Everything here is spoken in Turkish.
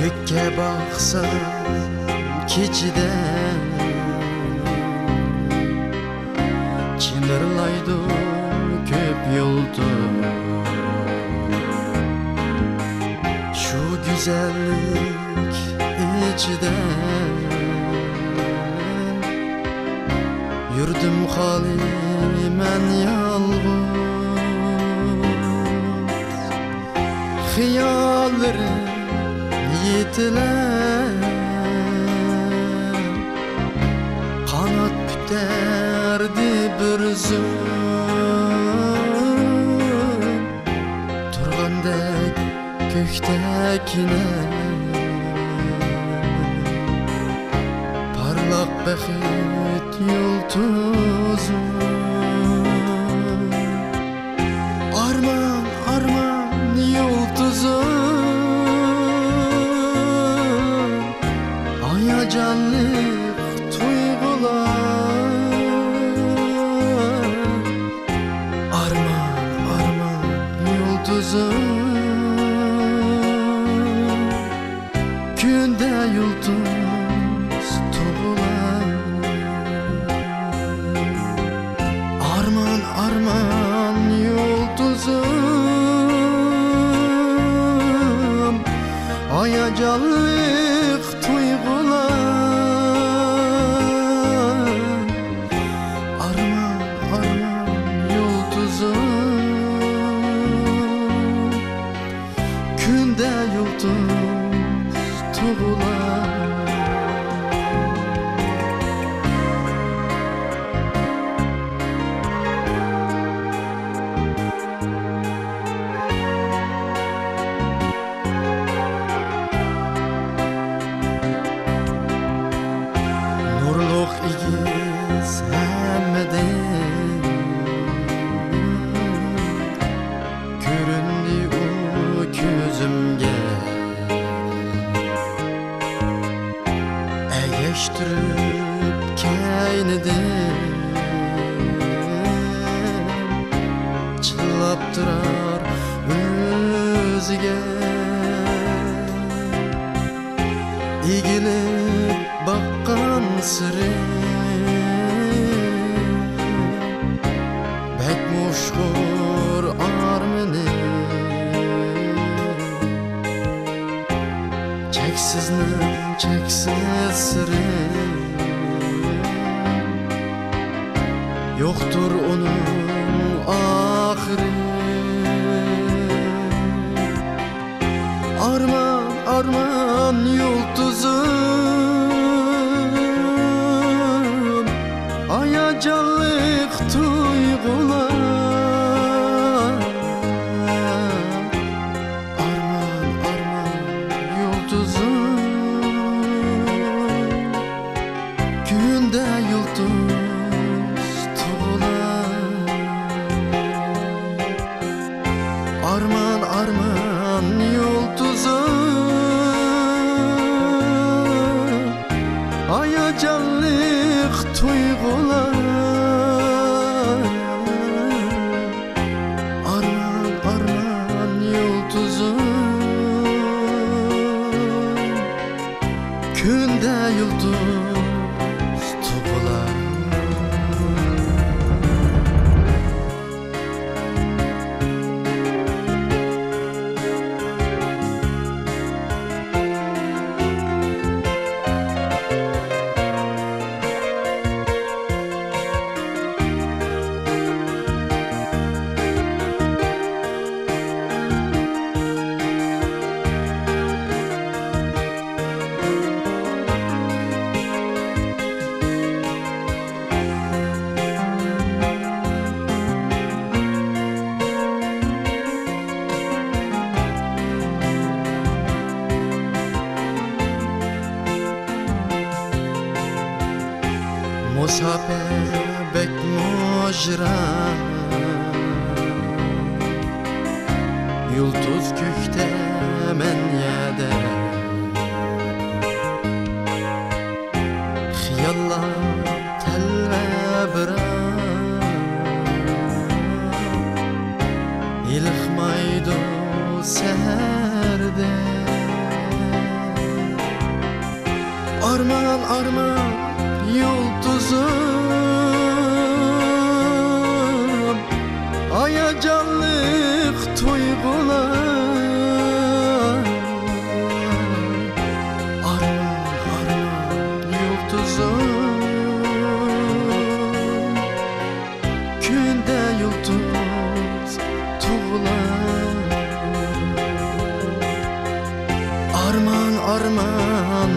Kökке baksam keçiden çınırlaydı köp yoldur. Şu güzellik içiden yürüdüm hali men yalğız. Hiyallarım yetiler kanat büterdi bir zum turgandek köktekine parlak baxit yulduzum. Arman arman yulduzum, hayacanlık duygular. Arman arman yulduzum, günde yıldız doğular. Arman arman yulduzum, hayacanlık duygular. Arman arman yulduzum, günde yıldız doğular. Nurluk igiz hemmeden göründü o gözümge. Egeştirip keyneden çılap durar özüge. İgilip bakkan sırrı bek muşkur armeni. Çeksiznin çeksiz sırrı yoktur onun ahırı. Arman arman yulduzum, hayacanlık duygular. Arman arman yulduzum, günde yıldız doğular. Arman arman yulduzum, hayacanlık duygular. Arman arman yulduzum, günde yıldız doğular. Musafir bek mujran, yulduz kökte men yede. Xiyallar telve biran, ilhmaydu seherde. Arman arman yıldızım, ayacanlık tuygular. Arman arman yıldızım, günde yıldız tuğular. Arman arman